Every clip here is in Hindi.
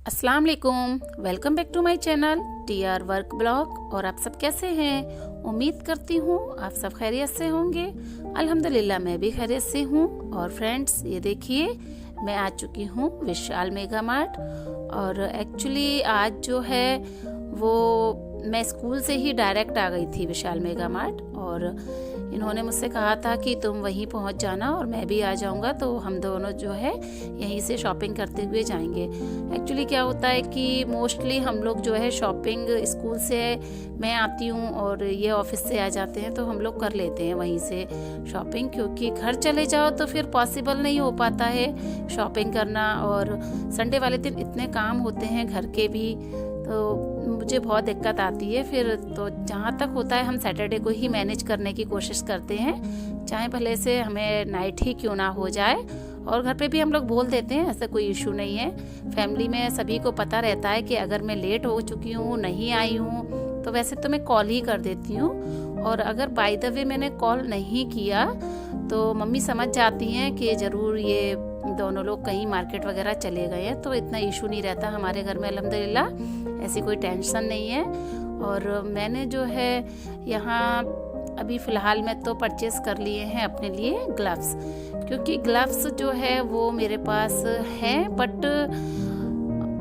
अस्सलाम वालेकुम, welcome back to my channel TR work blog. और आप सब कैसे हैं? उम्मीद करती हूँ आप सब खैरियत से होंगे। अल्हम्दुलिल्लाह मैं भी खैरियत से हूँ। और फ्रेंड्स, ये देखिए मैं आ चुकी हूँ विशाल मेगा मार्ट। और एक्चुअली आज जो है वो मैं स्कूल से ही डायरेक्ट आ गई थी विशाल मेगा मार्ट। और इन्होंने मुझसे कहा था कि तुम वहीं पहुंच जाना और मैं भी आ जाऊंगा, तो हम दोनों जो है यहीं से शॉपिंग करते हुए जाएंगे। एक्चुअली क्या होता है कि मोस्टली हम लोग जो है शॉपिंग स्कूल से मैं आती हूँ और ये ऑफिस से आ जाते हैं, तो हम लोग कर लेते हैं वहीं से शॉपिंग, क्योंकि घर चले जाओ तो फिर पॉसिबल नहीं हो पाता है शॉपिंग करना। और संडे वाले दिन इतने काम होते हैं घर के भी, तो मुझे बहुत दिक्कत आती है फिर। तो जहाँ तक होता है हम सैटरडे को ही मैनेज करने की कोशिश करते हैं, चाहे भले से हमें नाइट ही क्यों ना हो जाए। और घर पे भी हम लोग बोल देते हैं, ऐसा कोई इशू नहीं है। फैमिली में सभी को पता रहता है कि अगर मैं लेट हो चुकी हूँ, नहीं आई हूँ, तो वैसे तो मैं कॉल ही कर देती हूँ। और अगर बाय द वे मैंने कॉल नहीं किया तो मम्मी समझ जाती हैं कि ज़रूर ये दोनों लोग कहीं मार्केट वगैरह चले गए हैं, तो इतना इशू नहीं रहता हमारे घर में अल्हम्दुलिल्लाह, ऐसी कोई टेंशन नहीं है। और मैंने जो है यहाँ अभी फ़िलहाल में तो परचेज़ कर लिए हैं अपने लिए ग्लव्स, क्योंकि ग्लव्स जो है वो मेरे पास हैं, बट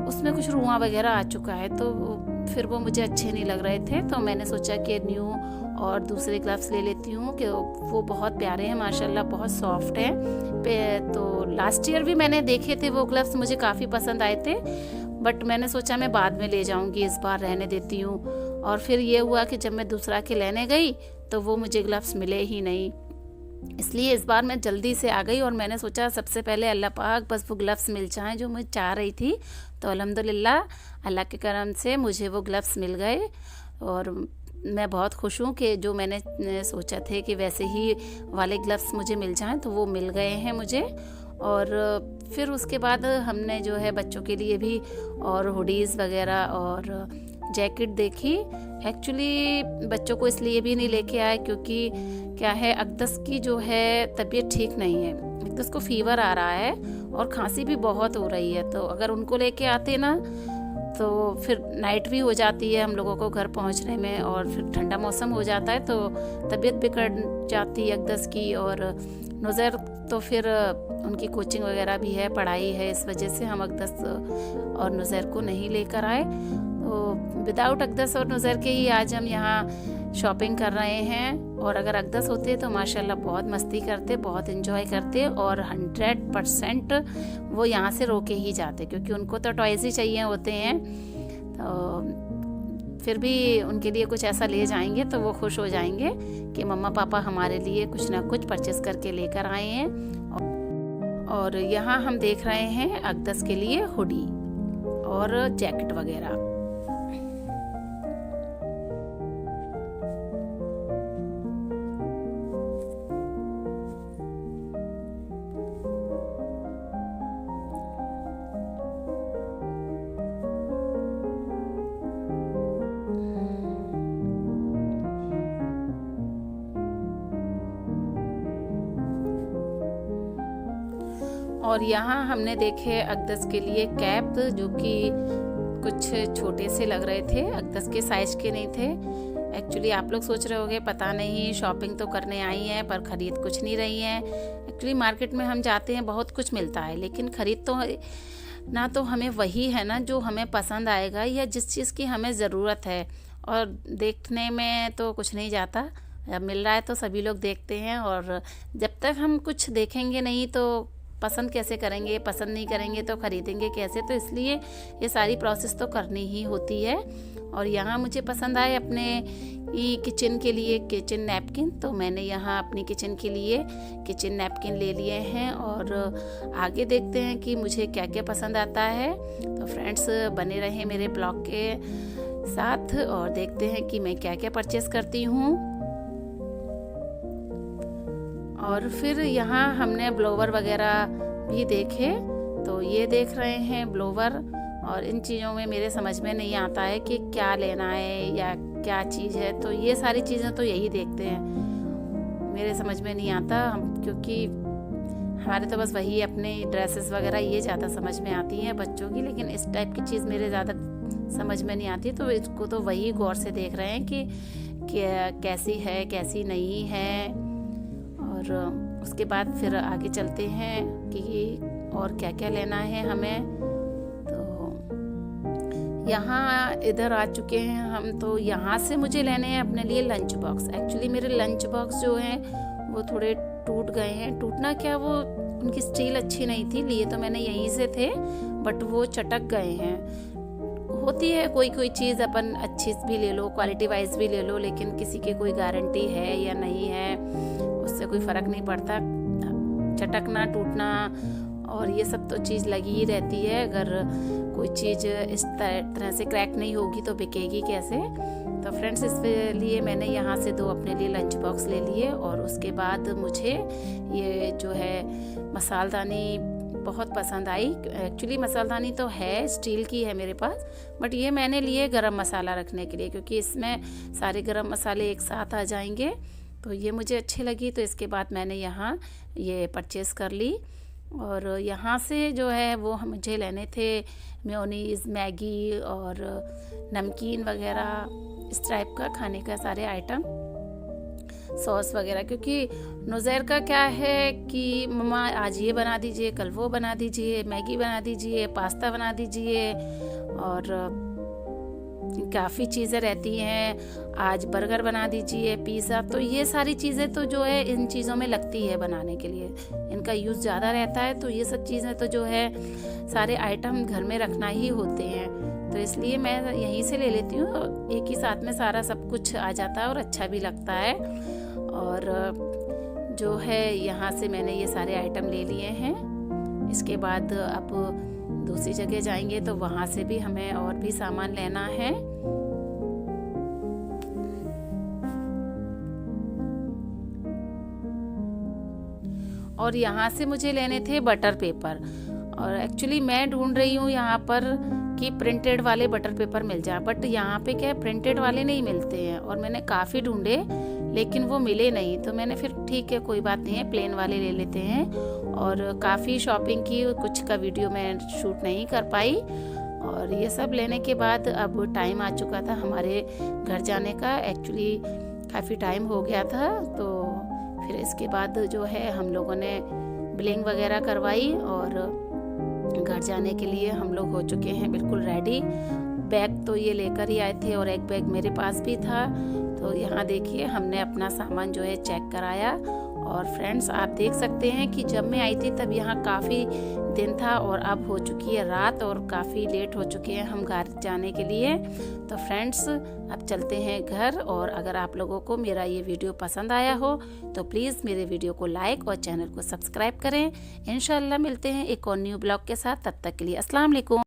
उसमें कुछ रुआं वगैरह आ चुका है, तो फिर वो मुझे अच्छे नहीं लग रहे थे। तो मैंने सोचा कि न्यू और दूसरे ग्लव्स ले लेती हूँ, कि वो बहुत प्यारे हैं माशाल्लाह, बहुत सॉफ्ट हैं। तो लास्ट ईयर भी मैंने देखे थे वो ग्लव्स, मुझे काफ़ी पसंद आए थे, बट मैंने सोचा मैं बाद में ले जाऊँगी, इस बार रहने देती हूँ। और फिर ये हुआ कि जब मैं दूसरा के लेने गई तो वो मुझे ग्लव्स मिले ही नहीं, इसलिए इस बार मैं जल्दी से आ गई। और मैंने सोचा सबसे पहले अल्लाह पाक बस वो ग्लव्स मिल जाएं जो मैं चाह रही थी। तो अल्हम्दुलिल्लाह अल्लाह के करम से मुझे वो ग्लव्स मिल गए और मैं बहुत खुश हूँ कि जो मैंने सोचा थे कि वैसे ही वाले ग्लव्स मुझे मिल जाएं, तो वो मिल गए हैं मुझे। और फिर उसके बाद हमने जो है बच्चों के लिए भी और हुडीज़ वगैरह और जैकेट देखी। एक्चुअली बच्चों को इसलिए भी नहीं लेके आए क्योंकि क्या है, अकदस की जो है तबीयत ठीक नहीं है, अकदस को फीवर आ रहा है और खांसी भी बहुत हो रही है। तो अगर उनको लेके आते ना तो फिर नाइट भी हो जाती है हम लोगों को घर पहुंचने में, और फिर ठंडा मौसम हो जाता है तो तबीयत बिगड़ जाती है अकदस की। और नुज़ैर तो फिर उनकी कोचिंग वगैरह भी है, पढ़ाई है, इस वजह से हम अकदस और नुज़ैर को नहीं लेकर आए। तो विदाउट अकदस और नुज़ैर के ही आज हम यहाँ शॉपिंग कर रहे हैं। और अगर अकदस होते तो माशाल्लाह बहुत मस्ती करते, बहुत एंजॉय करते और 100% वो यहाँ से रोके ही जाते, क्योंकि उनको तो टॉयज़ ही चाहिए होते हैं। तो फिर भी उनके लिए कुछ ऐसा ले जाएंगे तो वो खुश हो जाएंगे कि मम्मा पापा हमारे लिए कुछ ना कुछ परचेस करके लेकर आए हैं। और यहाँ हम देख रहे हैं अकदस के लिए हुडी और जैकेट वगैरह। और यहाँ हमने देखे अकदस के लिए कैप, जो कि कुछ छोटे से लग रहे थे, अकदस के साइज के नहीं थे। एक्चुअली आप लोग सोच रहे होंगे पता नहीं शॉपिंग तो करने आई हैं पर ख़रीद कुछ नहीं रही हैं। एक्चुअली मार्केट में हम जाते हैं बहुत कुछ मिलता है, लेकिन ख़रीद तो ना तो हमें वही है ना जो हमें पसंद आएगा या जिस चीज़ की हमें ज़रूरत है। और देखने में तो कुछ नहीं जाता, जब मिल रहा है तो सभी लोग देखते हैं, और जब तक हम कुछ देखेंगे नहीं तो पसंद कैसे करेंगे, पसंद नहीं करेंगे तो ख़रीदेंगे कैसे। तो इसलिए ये सारी प्रोसेस तो करनी ही होती है। और यहाँ मुझे पसंद आए अपने किचन के लिए किचन नैपकिन, तो मैंने यहाँ अपनी किचन के लिए किचन नैपकिन ले लिए हैं। और आगे देखते हैं कि मुझे क्या क्या पसंद आता है। तो फ्रेंड्स बने रहें मेरे ब्लॉग के साथ और देखते हैं कि मैं क्या क्या परचेस करती हूँ। और फिर यहाँ हमने ब्लोवर वगैरह भी देखे, तो ये देख रहे हैं ब्लोवर। और इन चीज़ों में मेरे समझ में नहीं आता है कि क्या लेना है या क्या चीज़ है, तो ये सारी चीज़ें तो यही देखते हैं, मेरे समझ में नहीं आता। क्योंकि हमारे तो बस वही अपने ड्रेसेस वगैरह ये ज़्यादा समझ में आती हैं बच्चों की, लेकिन इस टाइप की चीज़ मेरे ज़्यादा समझ में नहीं आती। तो इसको तो वही गौर से देख रहे हैं कि कैसी है कैसी नहीं है। और उसके बाद फिर आगे चलते हैं कि और क्या क्या लेना है हमें। तो यहाँ इधर आ चुके हैं हम। तो यहाँ से मुझे लेने हैं अपने लिए लंच बॉक्स। एक्चुअली मेरे लंच बॉक्स जो हैं वो थोड़े टूट गए हैं। टूटना क्या, वो उनकी स्टील अच्छी नहीं थी, लिए तो मैंने यहीं से थे बट वो चटक गए हैं। होती है कोई कोई चीज़, अपन अच्छी भी ले लो, क्वालिटी वाइज भी ले लो, लेकिन किसी की कोई गारंटी है या नहीं है उससे कोई फ़र्क नहीं पड़ता। चटकना टूटना और ये सब तो चीज़ लगी ही रहती है। अगर कोई चीज़ इस तरह से क्रैक नहीं होगी तो बिकेगी कैसे। तो फ्रेंड्स, इसलिए मैंने यहाँ से 2 अपने लिए लंच बॉक्स ले लिए। और उसके बाद मुझे ये जो है मसालदानी बहुत पसंद आई। एक्चुअली मसालदानी तो है, स्टील की है मेरे पास, बट ये मैंने लिए गरम मसाला रखने के लिए, क्योंकि इसमें सारे गरम मसाले एक साथ आ जाएंगे। तो ये मुझे अच्छी लगी, तो इसके बाद मैंने यहाँ ये परचेज़ कर ली। और यहाँ से जो है वो मुझे लेने थे मेयोनीज़, मैगी और नमकीन वगैरह, इस टाइप का खाने का सारे आइटम, सॉस वगैरह। क्योंकि नुज़ैर का क्या है कि मम्मा आज ये बना दीजिए, कल वो बना दीजिए, मैगी बना दीजिए, पास्ता बना दीजिए, और काफ़ी चीज़ें रहती हैं, आज बर्गर बना दीजिए, पिज़्ज़ा। तो ये सारी चीज़ें तो जो है इन चीज़ों में लगती है बनाने के लिए, इनका यूज़ ज़्यादा रहता है। तो ये सब चीज़ें तो जो है सारे आइटम घर में रखना ही होते हैं। तो इसलिए मैं यहीं से ले लेती हूँ, एक ही साथ में सारा सब कुछ आ जाता है और अच्छा भी लगता है। और जो है यहाँ से मैंने ये सारे आइटम ले लिए हैं। इसके बाद अब दूसरी जगह जाएंगे तो वहाँ से भी हमें और भी सामान लेना है। और यहाँ से मुझे लेने थे बटर पेपर। और एक्चुअली मैं ढूंढ रही हूँ यहाँ पर कि प्रिंटेड वाले बटर पेपर मिल जाए, बट यहाँ पे क्या है, प्रिंटेड वाले नहीं मिलते हैं। और मैंने काफ़ी ढूंढे लेकिन वो मिले नहीं। तो मैंने फिर ठीक है, कोई बात नहीं है, प्लेन वाले ले लेते हैं। और काफ़ी शॉपिंग की, कुछ का वीडियो मैं शूट नहीं कर पाई। और ये सब लेने के बाद अब टाइम आ चुका था हमारे घर जाने का। एक्चुअली काफ़ी टाइम हो गया था। तो फिर इसके बाद जो है हम लोगों ने बिलिंग वगैरह करवाई और घर जाने के लिए हम लोग हो चुके हैं बिल्कुल रेडी। बैग तो ये लेकर ही आए थे और एक बैग मेरे पास भी था। तो यहाँ देखिए हमने अपना सामान जो है चेक कराया। और फ्रेंड्स, आप देख सकते हैं कि जब मैं आई थी तब यहाँ काफ़ी दिन था और अब हो चुकी है रात और काफ़ी लेट हो चुके हैं हम घर जाने के लिए। तो फ्रेंड्स, अब चलते हैं घर। और अगर आप लोगों को मेरा ये वीडियो पसंद आया हो तो प्लीज़ मेरे वीडियो को लाइक और चैनल को सब्सक्राइब करें। इंशाल्लाह मिलते हैं एक और न्यू ब्लॉग के साथ। तब तक के लिए अस्सलाम वालेकुम।